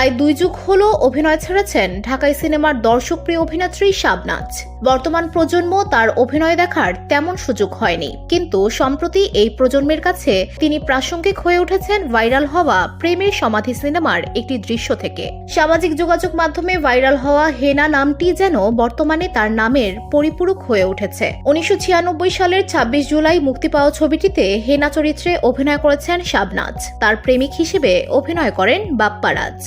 প্রায় 2 যুগ হলো অভিনয় ছেড়েছেন ঢাকাই সিনেমার দর্শকপ্রিয় অভিনেত্রী শাবনাজ। বর্তমান প্রজন্ম তার অভিনয় দেখার তেমন সুযোগ হয়নি, কিন্তু সম্প্রতি এই প্রজন্মের কাছে তিনি প্রাসঙ্গিক হয়ে উঠেছেন ভাইরাল হওয়া প্রেমের সমাধি সিনেমার একটি দৃশ্য থেকে। সামাজিক যোগাযোগ মাধ্যমে ভাইরাল হওয়া হেনা নামটি যেন বর্তমানে তার নামের পরিপূরক হয়ে উঠেছে। 1996 সালের 26 জুলাই মুক্তি পাওয়া ছবিটিতে হেনা চরিত্রে অভিনয় করেছেন শাবনাজ। তার প্রেমিক হিসেবে অভিনয় করেন বাপ্পারাজ।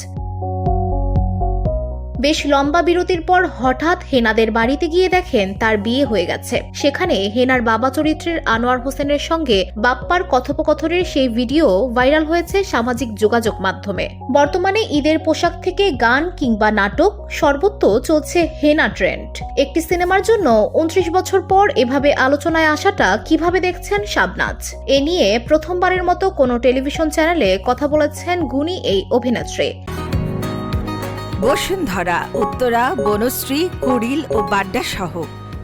বেশ লম্বা বিরতির পর হঠাৎ হেনাদের বাড়িতে গিয়ে দেখেন তার বিয়ে হয়ে গেছে। সেখানে হেনার বাবা চরিত্রের আনোয়ার হোসেনের সঙ্গে বাপ্পার কথোপকথনের সেই ভিডিও ভাইরাল হয়েছে সামাজিক যোগাযোগ মাধ্যমে। বর্তমানে ঈদের পোশাক থেকে গান কিংবা নাটক সর্বত্র চলছে হেনা ট্রেন্ড। একটি সিনেমার জন্য 29 বছর পর এভাবে আলোচনায় আসাটা কিভাবে দেখছেন শাবনাজ? এ নিয়ে প্রথমবারের মতো কোনো টেলিভিশন চ্যানেলে কথা বলেছেন গুণী এই অভিনেত্রী। বসুন্ধরা, উত্তরা, বনশ্রী, কুড়িল ও বাড্ডা সহ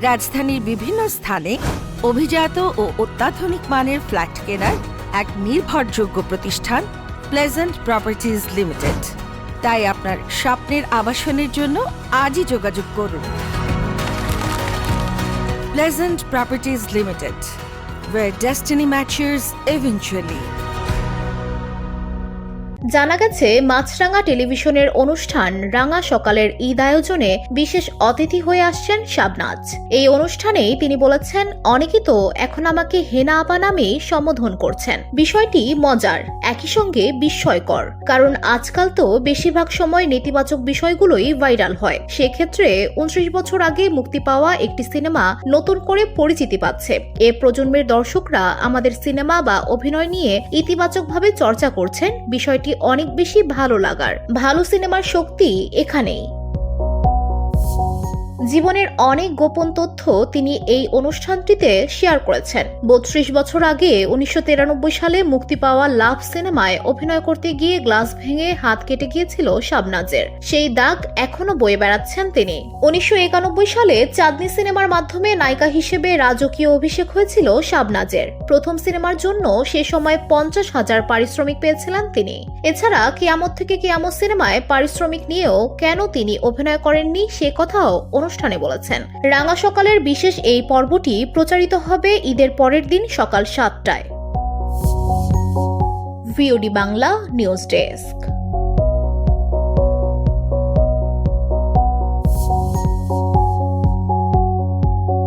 রাজধানীর বিভিন্ন স্থানে অভিজাত ও অত্যাধুনিক মানের ফ্ল্যাট কেনার এক নির্ভরযোগ্য প্রতিষ্ঠান প্লেজেন্ট প্রপার্টিজ লিমিটেড। তাই আপনার স্বপ্নের আবাসনের জন্য আজই যোগাযোগ করুন। Pleasant properties limited, where destiny matches eventually। জানা গেছে, মাছরাঙা টেলিভিশনের অনুষ্ঠান রাঙা সকালের ঈদ আয়োজনে বিশেষ অতিথি হয়ে আসছেন শাবনাজ। এই অনুষ্ঠানেই তিনি বলেছেন, অনেকেই তো এখন আমাকে হেনা আপা নামেই সম্বোধন করছেন। বিষয়টি মজার, একই সঙ্গে বিস্ময়কর, কারণ আজকাল তো বেশিরভাগ সময় নেতিবাচক বিষয়গুলোই ভাইরাল হয়। সেক্ষেত্রে 29 বছর আগে মুক্তি পাওয়া একটি সিনেমা নতুন করে পরিচিতি পাচ্ছে। এ প্রজন্মের দর্শকরা আমাদের সিনেমা বা অভিনয় নিয়ে ইতিবাচকভাবে চর্চা করছেন। বিষয়টি অনেক বেশি ভালো লাগার। ভালো সিনেমার শক্তি এখানেই। জীবনের অনেক গোপন তথ্য তিনি এই অনুষ্ঠানটিতে শেয়ার করেছেন। 32 বছর আগে 1993 সালে মুক্তি পাওয়া লাভ সিনেমায় অভিনয় করতে গিয়ে গ্লাস ভেঙে হাত কেটে গিয়েছিল শাবনাজের। সেই দাগ এখনো বয়ে বেড়াচ্ছেন তিনি। 1991 সালে চাঁদনি সিনেমার মাধ্যমে নায়িকা হিসেবে রাজকীয় অভিষেক হয়েছিল শাবনাজের। প্রথম সিনেমার জন্য সে সময় 50,000 পারিশ্রমিক পেয়েছিলেন তিনি। এছাড়া কিয়ামত থেকে কিয়ামত সিনেমায় পারিশ্রমিক নিয়েও কেন তিনি অভিনয় করেননি সে কথাও অনুষ্ঠানে বলেছেন। রাঙা সকালের বিশেষ এই পর্বটি প্রচারিত হবে ঈদের পরের দিন সকাল 7টায়। VOD Bangla news desk.